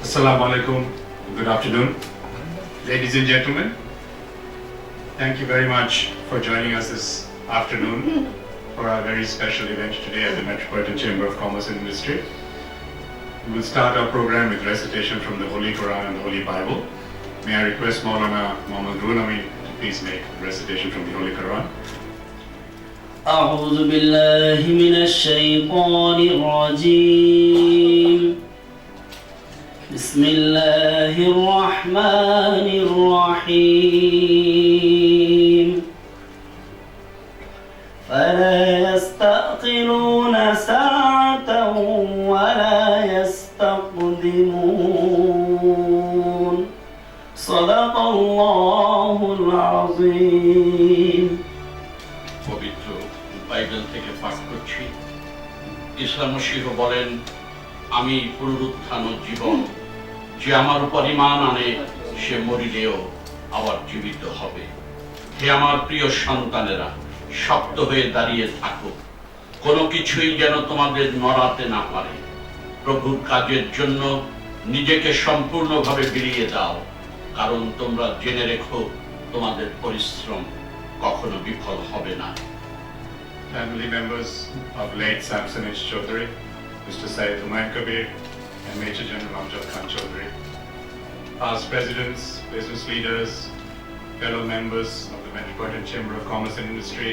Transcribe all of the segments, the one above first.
Assalamu alaikum. Good afternoon. Ladies and gentlemen, thank you very much for joining us this afternoon for our very special event today at the Metropolitan Chamber of Commerce and Industry. We will start our program with recitation from the Holy Quran and the Holy Bible. May I request Maulana Muhammad Runami to please make the recitation from the Holy Quran. أعوذ بالله من الشيطان الرجيم بسم الله الرحمن الرحيم فلا يستأخرون ساعة ولا يستقدمون صدق الله العظيم পবিত্র Bible থেকে পাঠ করছি। ঈসা মসীহ বলেন, আমি পুনরুত্থান ও জীবন, যে আমার উপর ঈমান আনে সে মরিলেও আবার জীবিত হবে। হে আমার প্রিয় সন্তানেরা, শক্ত হয়ে দাঁড়িয়ে থাকো, কোনো কিছুই যেন তোমাদের নড়াতে না পারে। প্রভুর কাজের জন্য নিজেকে সম্পূর্ণভাবে বিলিয়ে দাও, কারণ তোমরা জেনে রেখো তোমাদের পরিশ্রম কখনো বিফল হবে না। Family members of late Samson H Chowdhury, Mr. Kabir, and Major General Amjad Chowdhury, past presidents, business leaders, fellow members of the Metropolitan Chamber of Commerce and Industry,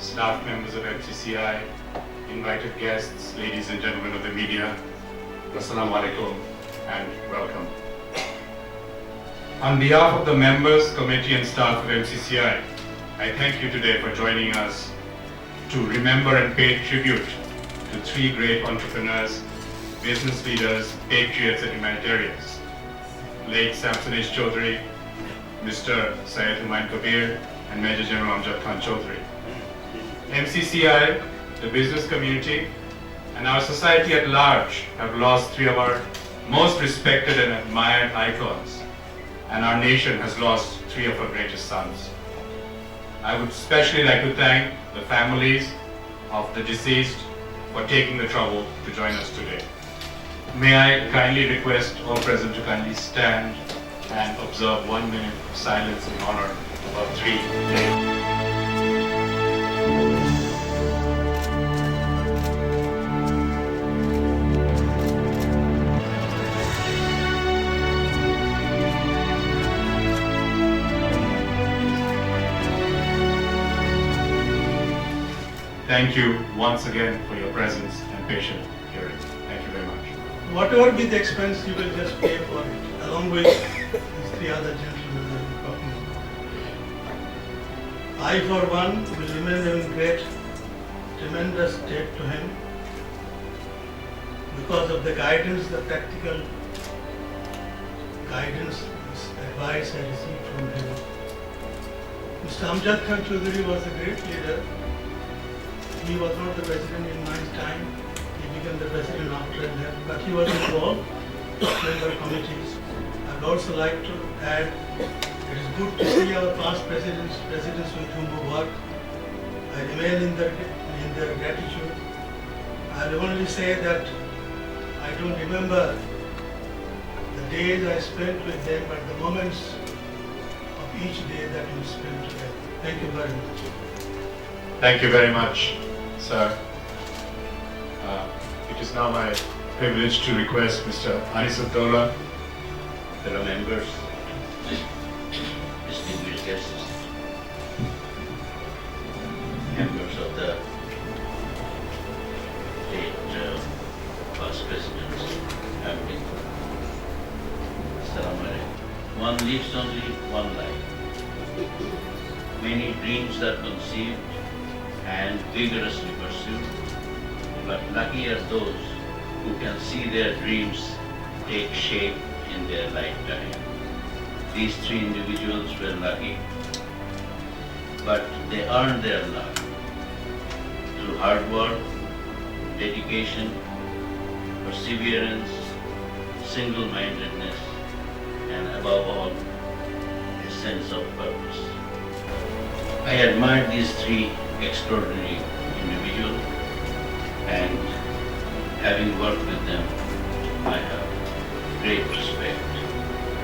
staff members of MCCI, invited guests, ladies and gentlemen of the media, Assalamu alaikum and welcome. On behalf of the members, committee and staff of MCCI, I thank you today for joining us to remember and pay tribute to three great entrepreneurs, business leaders, patriots and humanitarians. Late Samson H Chowdhury, Mr. Kabir and Major General Amjad Chowdhury. MCCI, the business community and our society at large have lost three of our most respected and admired icons, and our nation has lost three of our greatest sons. I would especially like to thank the families of the deceased for taking the trouble to join us today. May I kindly request all present to kindly stand and observe 1 minute of silence in honor of our three dead. Thank you once again for your presence and patient hearing. Thank you very much. Whatever be the expense, you will just pay for it, along with these three other gentlemen that we're talking about. I, for one, will remain in great, tremendous debt to him because of the guidance, the practical guidance, advice I received from him. Mr. Amjad Chowdhury was a great leader. He was not the president in my time. He became the president after that, but he was involved in member committees. I would also like to add, it is good to see our past presidents with whom we work. I remain in their gratitude. I will only say that I don't remember the days I spent with them, but the moments of each day that we spent together. Thank you very much. Thank you very much, sir. It is now my privilege to request Mr. Anisatullah, fellow members, distinguished guests, members of the late past presidents, family. Assalamu alaikum. One lives only one life. Many dreams are conceived and vigorously pursued, but lucky are those who can see their dreams take shape in their lifetime. These three individuals were lucky, but they earned their luck through hard work, dedication, perseverance, single-mindedness, and above all, a sense of purpose. I admire these three extraordinary individuals, and having worked with them, I have great respect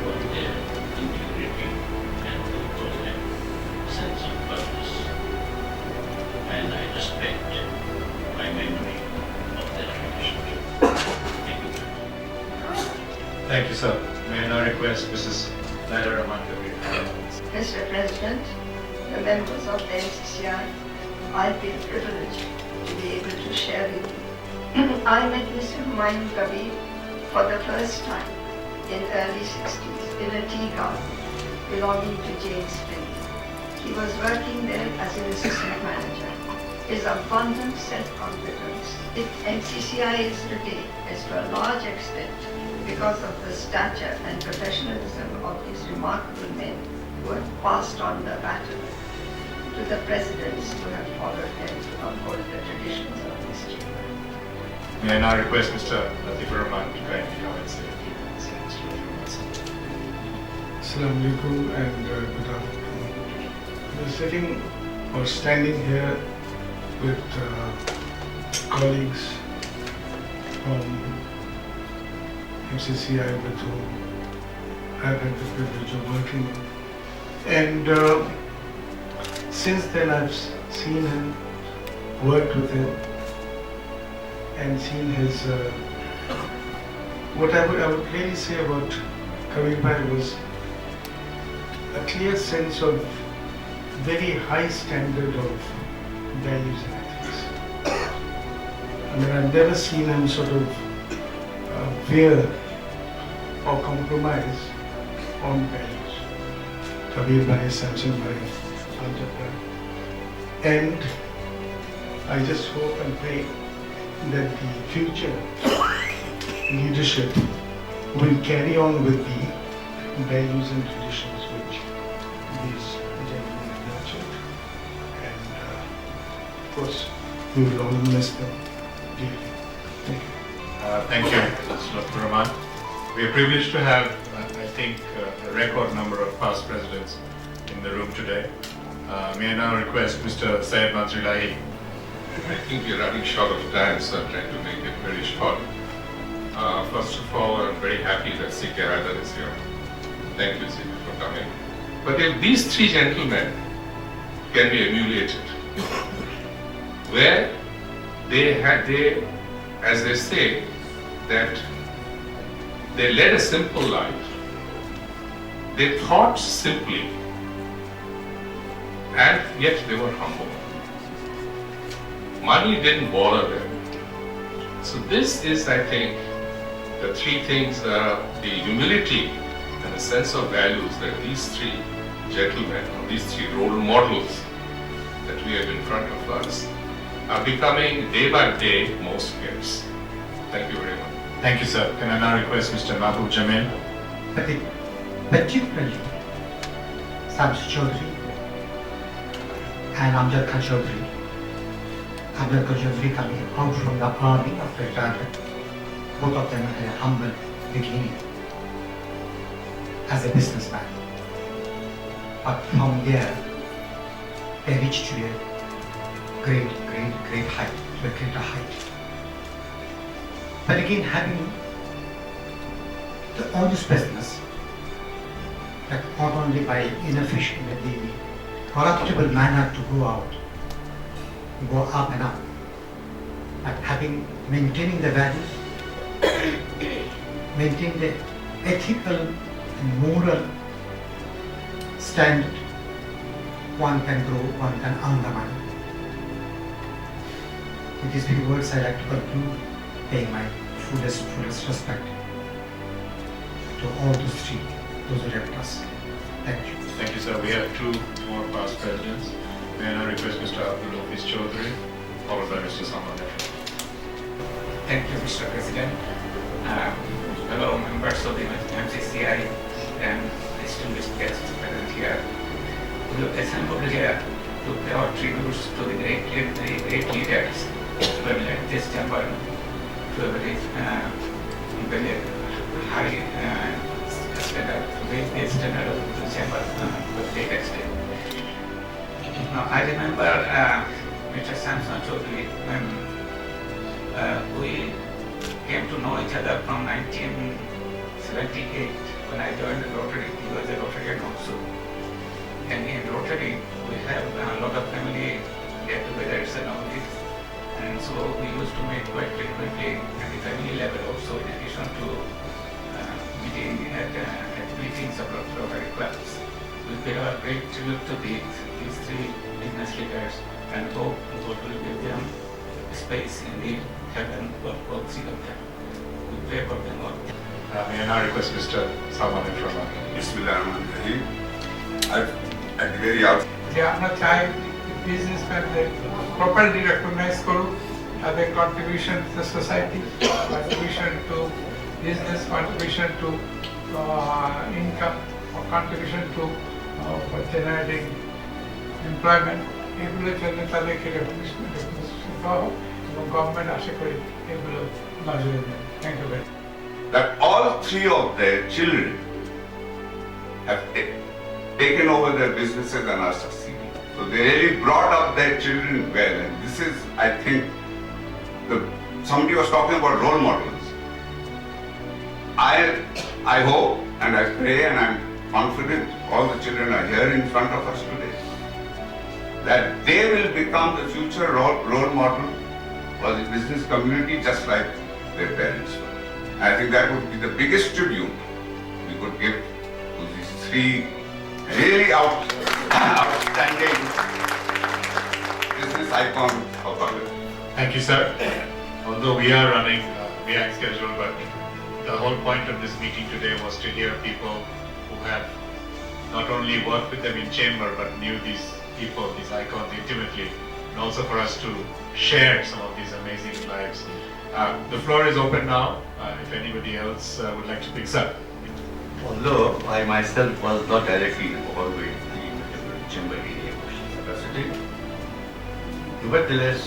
for their integrity and their sense of purpose. And I respect my memory of their relationship. Thank you. Thank you, sir. May I now request Mrs. Naira Rahman Kabir. Mr. President, the members of the MCCI, I feel privileged to be able to share with you. I met Mr. Kabir for the first time in early 60s in a tea garden belonging to James Finney. He was working there as an assistant manager. His abundant self-confidence in MCCI is today is to a large extent because of the stature and professionalism of these remarkable men who have passed on the baton to the presidents who have followed them to uphold the traditions of this chamber. May I now request Mr. Latif Rahman to kindly come and say a few words. Assalamu alaikum and good afternoon. We're sitting or standing here with colleagues from MCCI with whom I've had the privilege of working. And since then I've seen him, worked with him, and seen his, what I would really say about Kabir Bhai was a clear sense of very high standard of values and ethics. I mean, I've never seen him sort of veer or compromise on values. Kabir Bhai, Samson Bhai, Amjad Bhai. And I just hope and pray that the future leadership will carry on with the values and traditions which these gentlemen have nurtured. And of course, we will all miss them dearly. Thank you. Thank you, Mr. Latif Rahman. We are privileged to have, I think, a record number of past presidents in the room today. May I now request Mr. Syed Mazrilahi. I think we're running short of time, so I'm trying to make it very short. First of all, I'm very happy that C.K. Haidar is here. Thank you, C.K., for coming. But if these three gentlemen can be emulated, where they, as they say, that they led a simple life, they thought simply, and yet they were humble. Money didn't bother them. So this is, I think, the three things, the humility and the sense of values that these three gentlemen, or these three role models that we have in front of us, are becoming day by day more scarce. Thank you very much. Thank you, sir. Can I now request Mr. Mahbub Jamil? Particularly Samson Chowdhury and Amjad Chowdhury. Amjad Chowdhury coming out from the army after retirement. Both of them had a humble beginning as a businessman. But from there, they reached to a great height, to a greater height. But again, having all this business, that not only by inefficient, the corruptible manner to go out, go up and up, but maintaining the values, maintaining the ethical and moral standard, one can grow, one can earn the money. With these few words, I like to conclude, paying my fullest respect to all those three, those who left us. Thank you. Thank you, sir. We have two more past presidents. May I now request Mr. Mcci Chowdhury, followed by Mr. Samson H. Thank you, Mr. President. Fellow members of the MCCI and distinguished guests present here. We have assembled here to pay our tributes to the great leaders who have led this chamber to a very high standard, very standard of the chamber with great extent. Now, I remember Mr. Samson Chowdhury when we came to know each other from 1979 78, when I joined the Rotary, he was a Rotarian also. And in Rotary, we have a lot of family get-togethers and all this. And so we used to meet quite frequently at the family level also, in addition to meeting at meetings of Rotary clubs. We pay our great tribute to these three business leaders and hope God will give them space in the heaven for all three of them. We pray for them all. May I now request Mr. Salman from Bismillahirrahmanirrahim. At the very outset, যে আমরা চাই বিজনেসম্যানদের properly recognise করুক, তাদের contribution to the society, contribution to business, contribution to income, contribution to generating employment, এগুলোর জন্য তাদেরকে recognition দেওয়া হোক এবং গভর্নমেন্ট আশা করি এগুলো নজরে দেবে। Thank you very much. that all three of their children have taken over their businesses and are succeeding. So they really brought up their children well, and this is, I think, somebody was talking about role models. I hope and I pray and I'm confident all the children are here in front of us today, that they will become the future role model for the business community just like their parents were. I think that would be the biggest tribute we could give to these three really outstanding business icons of Kabir. Thank you, sir. Although we are running behind schedule, but the whole point of this meeting today was to hear people who have not only worked with them in chamber, but knew these people, these icons intimately, and also for us to share some of these amazing lives. The floor is open now, if anybody else would like to pick up. Although I myself was not directly involved with the chamber area capacity, nevertheless,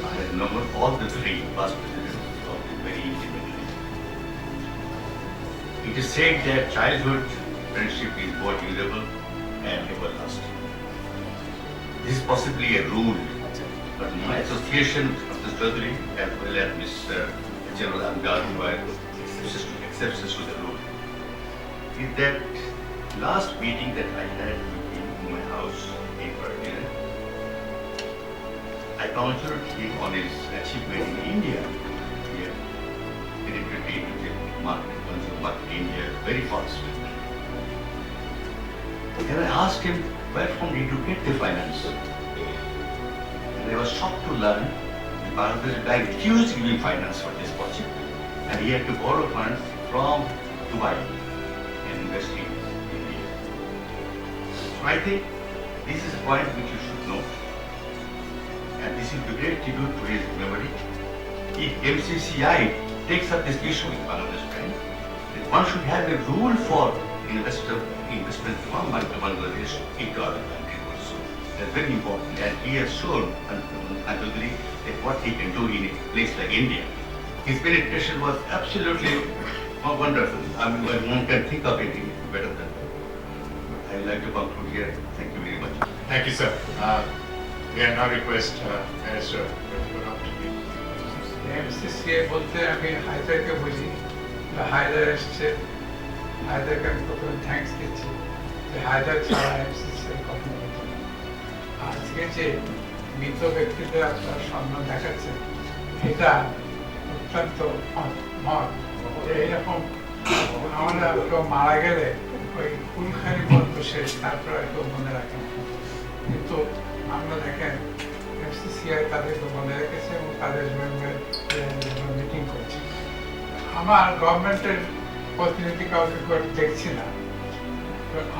I had known all the three past presidents of the very intimately. It is said that childhood friendship is both durable and everlasting. This is possibly a rule, but my association with Mr. Chowdhury as well as Mr. General Amjad, who are exceptions to the rule, is that last meeting that I had with him in my house in Berlin, I congratulated him on his achievement in India. Here, penetrating into the market, consumer market in India very fast. And I asked him, where from did you get the finance? And I was shocked to learn that Bangladesh Bank refused giving finance for this project, and he had to borrow funds from Dubai and invest in India. So I think this is a point which you should know, and this is a great tribute to his memory. If MCCI takes up this issue with Bangladesh Bank, then one should have a rule for investment from Bangladesh into other countries also. That's very important, and he has shown undoubtedly that what he can do in a place like India. His penetration was absolutely wonderful. I mean, one can think of anything better than that. I would like to conclude here. Thank you very much. Thank you, sir. We are now request Minister to come to me. MCCI বলতে আমি হায়দারকে বুঝি, হায়দার এসছে, হায়দারকে আমি প্রথমে thanks দিচ্ছি যে হায়দার ছাড়া MCCI কখনো হতো না। আজকে যে মৃত ব্যক্তিদের আপনার সম্মান দেখাচ্ছে, এটা অত্যন্ত মত যে এইরকম আমরা কেউ মারা গেলে ওই কুলখানি বলতো শেষ, তারপরে কেউ মনে রাখে না। কিন্তু আমরা দেখেন এফসিসিআই তাদেরকে মনে রেখেছে এবং তাদের মিটিং করছে। আমার গভর্নমেন্টের প্রতিনিধি কাউকে দেখছি না,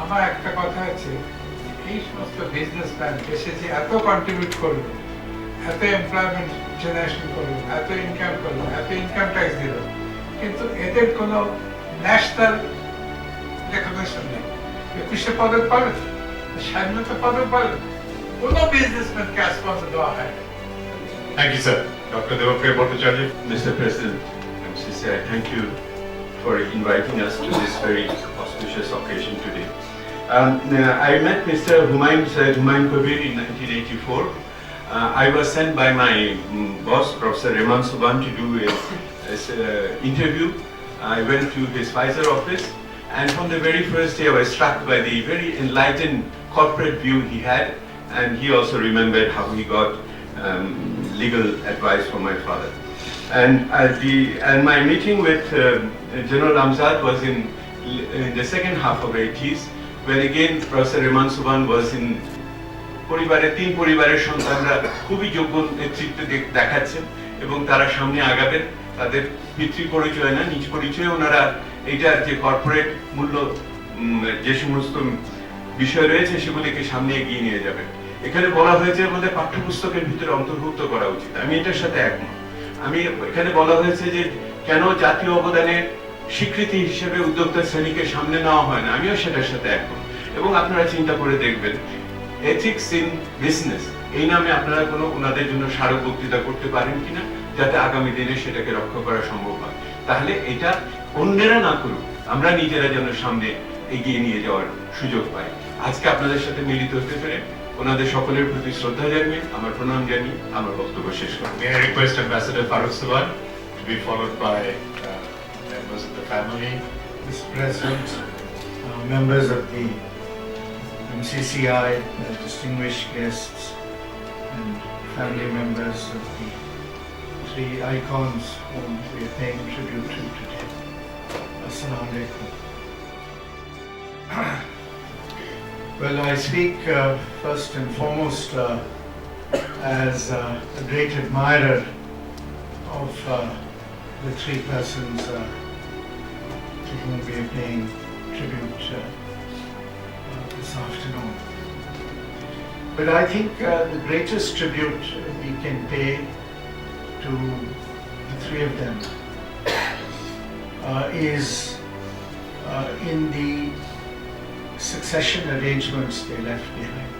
আমার একটা কথা আছে, এই সমস্ত বিজনেসম্যান দেশে যে এত কন্ট্রিবিউট করলো, এত এমপ্লয়মেন্ট জেনারেশন করলো, এত ইনকাম করলো, এত ইনকাম ট্যাক্স দিল, কিন্তু এদের কোনো ন্যাশনাল রেকগনিশন নেই। 21শে পদক পাবে, স্বাধীনতা পদক পাবে, কোনো বিজনেসম্যানকে আজ পর্যন্ত দেওয়া হয় না। Thank you, sir. Dr. Devapriya Bhattacharya. Mr. President, MCCI, thank you for inviting us to this very auspicious occasion today. I met Mr. Humayun Kabir in 1984. I was sent by my boss, Professor Reman Subhan, to do an interview I went to his Pfizer office, and from the very first day I was struck by the very enlightened corporate view he had, and he also remembered how he got legal advice from my father. And my meeting with General Amjad was in the second half of 80s, when again Professor Reman Subhan was in তিন পরিবারের সন্তানরা খুবই যোগ্য নেতৃত্ব দেখাচ্ছেন এবং তারা সামনে আগাবেন, তাদের পিতৃ পরিচয় না নিজ পরিচয়ে ওনারা এইটার যে কর্পোরেট মূল্য যে সমস্ত বিষয় রয়েছে সেগুলিকে সামনে এগিয়ে নিয়ে যাবেন। এখানে বলা হয়েছে আমাদের পাঠ্যপুস্তকের ভিতরে অন্তর্ভুক্ত করা উচিত, আমি এটার সাথে একমত। আমি এখানে বলা হয়েছে যে কেন জাতীয় অবদানের স্বীকৃতি হিসেবে উদ্যোক্তা শ্রেণীকে সামনে নেওয়া হয় না, আমিও সেটার সাথে একমত। এবং আপনারা চিন্তা করে দেখবেন এথিক্স ইন বিজনেস এই নামে আপনারা কোনো ওনাদের জন্য স্মারক বক্তৃতা করতে পারেন কিনা, যাতে আগামী দিনে সেটাকে রক্ষা করা সম্ভব হয়। তাহলে এটা অন্যেরা না করুক, আমরা নিজেরা যেন সামনে এগিয়ে নিয়ে যাওয়ার সুযোগ পাই। আজকে আপনাদের সাথে মিলিত হতে পেরে ওনাদের সকলের প্রতি শ্রদ্ধা জানিয়ে আমার প্রণাম জানিয়ে আমার বক্তব্য শেষ করব। May I request Ambassador Farooq Subhan to be followed by members of the family. Mr. President, members of the MCCI, distinguished guests, and family members of the three icons whom we are paying tribute to today. Assalamu alaikum. Well, I speak first and foremost as a great admirer of the three persons to whom we are paying tribute this afternoon. But I think the greatest tribute we can pay to the three of them is in the succession arrangements they left behind.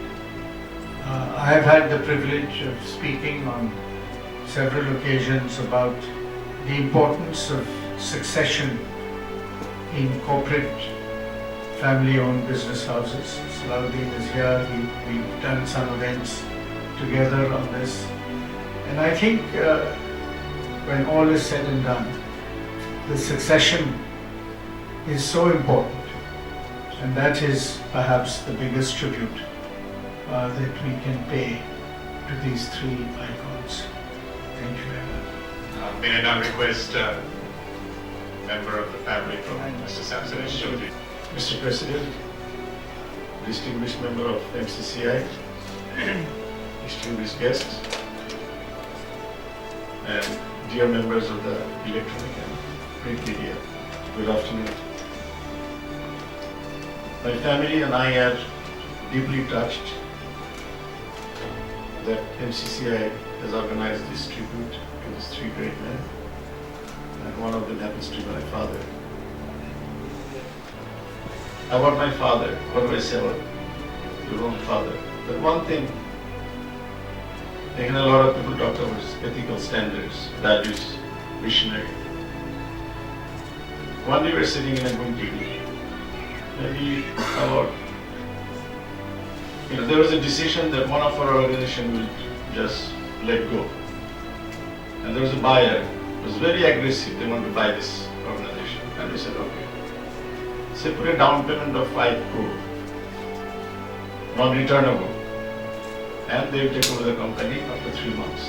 I have had the privilege of speaking on several occasions about the importance of succession in corporate family-owned business houses. Salahuddin is here, we've done some events together on this. And I think when all is said and done, the succession is so important. And that is perhaps the biggest tribute that we can pay to these three icons. Thank you very much. May I now request member of the family from Mr. Samson H Chowdhury. Mr. President, distinguished member of MCCI, distinguished guests, and dear members of the electronic and print media, good afternoon. My family and I are deeply touched that MCCI has organized this tribute to these three great men, and one of them happens to be my father. About my father, what do I say about your own father? But one thing, a lot of people talk about ethical standards, values, visionary. One day we were sitting in a room TV, maybe about, there was a decision that one of our organization will just let go. And there was a buyer who was very aggressive, they want to buy this organization. And we said, okay. So put a down payment of 5 crore, non-returnable. And they will take over the company after 3 months.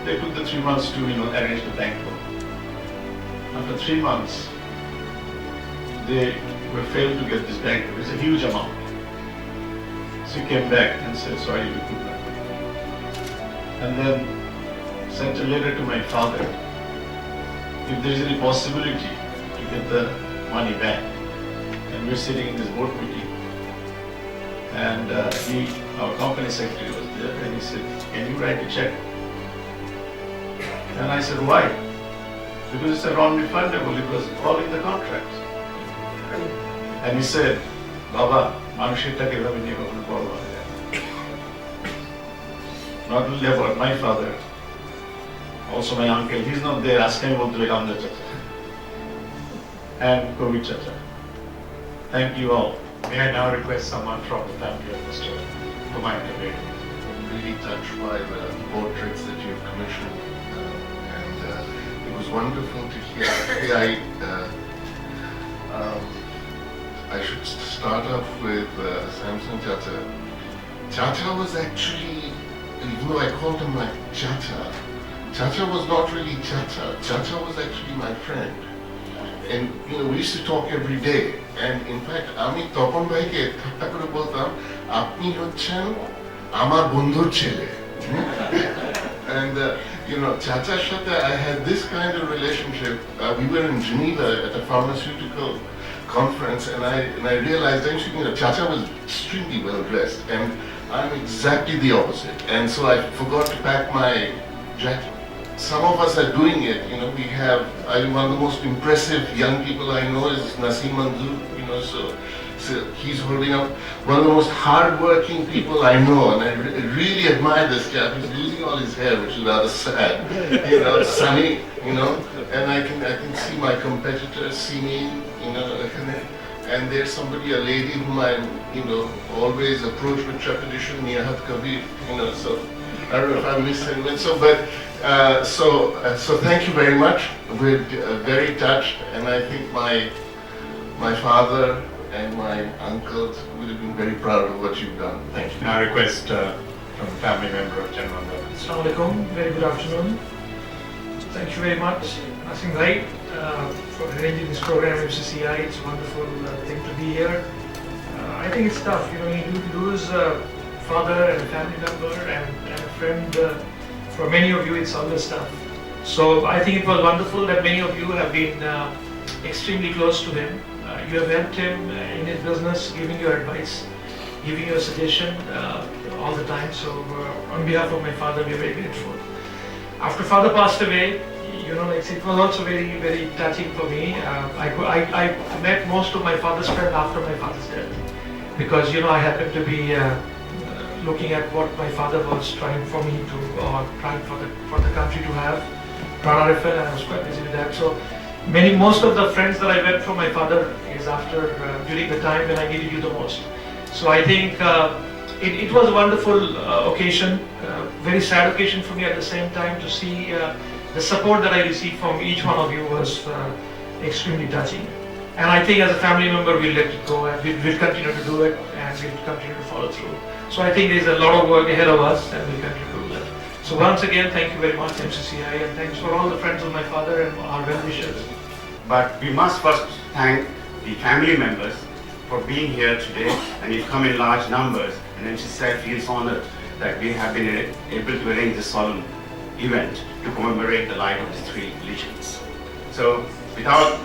They took the 3 months to arrange the bank loan. After 3 months, they were failed to get this bank loan. It's a huge amount. So he came back and said, sorry, we could not. And then sent a letter to my father, if there is any possibility to get the money back. And we're sitting in this board meeting, and our company secretary was there, and he said, can you write a check? And I said, why? Because it's a non-refundable, it was all in the contract. And he said, Baba, মানুষের টাকা এভাবে নিয়ে কখনো বড় হয়ে যায়। Not only about my father, also my uncle, he's not there, ask him about the Amjad Chacha and Kabir Chacha. Thank you all. May I now request someone from the family of Mr. Kabir. I'm really touched by the portraits that you've commissioned, and it was wonderful to hear. I I should start off with Samson Chacha. Chacha was actually, even though I called him my Chacha, Chacha was not really Chacha. Chacha was actually my friend. And we used to talk every day. And in fact, আমি তপন ভাইকে ঠাট্টা করে বলতাম, আপনি হচ্ছেন আমার বন্ধুর ছেলে. And Chacha's সাথে I had this kind of relationship. We were in Geneva at a pharmaceutical conference, and I realized that Chacha was extremely well dressed, and I'm exactly the opposite. And so I forgot to pack my jacket. Some of us are doing it. We have one of the most impressive young people I know is Naseem Manzoor. So he's holding up one of the most hard-working people I know, and I really admire this chap. He's losing all his hair, which is rather sad. Sunny, and I can see my competitors see me, and there's somebody, a lady whom I, always approach with trepidation, Kabir, so I don't know if I missed anyone. So thank you very much. We're very touched, and I think my father and my uncles would have been very proud of what you've done. Thank you. Now request from a family member of General Amjad. Assalamu alaikum, very good afternoon. Thank you very much, Naseem Bhai, for arranging this program at MCCI. It's a wonderful thing to be here. I think it's tough, you lose a father and a family member and a friend. For many of you, it's always tough. So I think it was wonderful that many of you have been extremely close to him. You have helped him in his business, giving you advice, giving you a suggestion all the time. So on behalf of my father, we are very grateful. After father passed away, it was also very, very touching for me. I met most of my father's friends after my father's death, because I happened to be looking at what my father was trying for me to, or trying for the country to have, PRAN-RFL, and I was quite busy with that. So most of the friends that I met from my father is after, during the time when I needed you the most. So I think it was a wonderful occasion, very sad occasion for me at the same time to see the support that I received from each one of you was extremely touching. And I think as a family member, we'll let it go, and we'll continue to do it, and we'll continue to follow through. So I think there's a lot of work ahead of us, and we'll continue to do that. So once again, thank you very much, MCCI, and thanks for all the friends of my father and our well-wishers. But we must first thank the family members for being here today, and you've come in large numbers, and MCCI feels honored that we have been able to arrange this solemn event to commemorate the life of the three legends. So without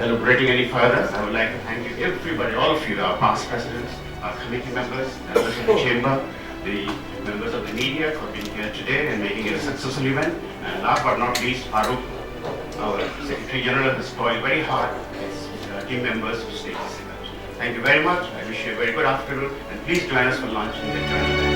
elaborating any further, I would like to thank you, everybody, all of you, our past presidents, our committee members, members of the chamber, the members of the media for being here today and making it a successful event. And last but not least, Farooq, our Secretary General, has toiled very hard with his team members to stage this event. Thank you very much. I wish you a very good afternoon, and please join us for lunch in the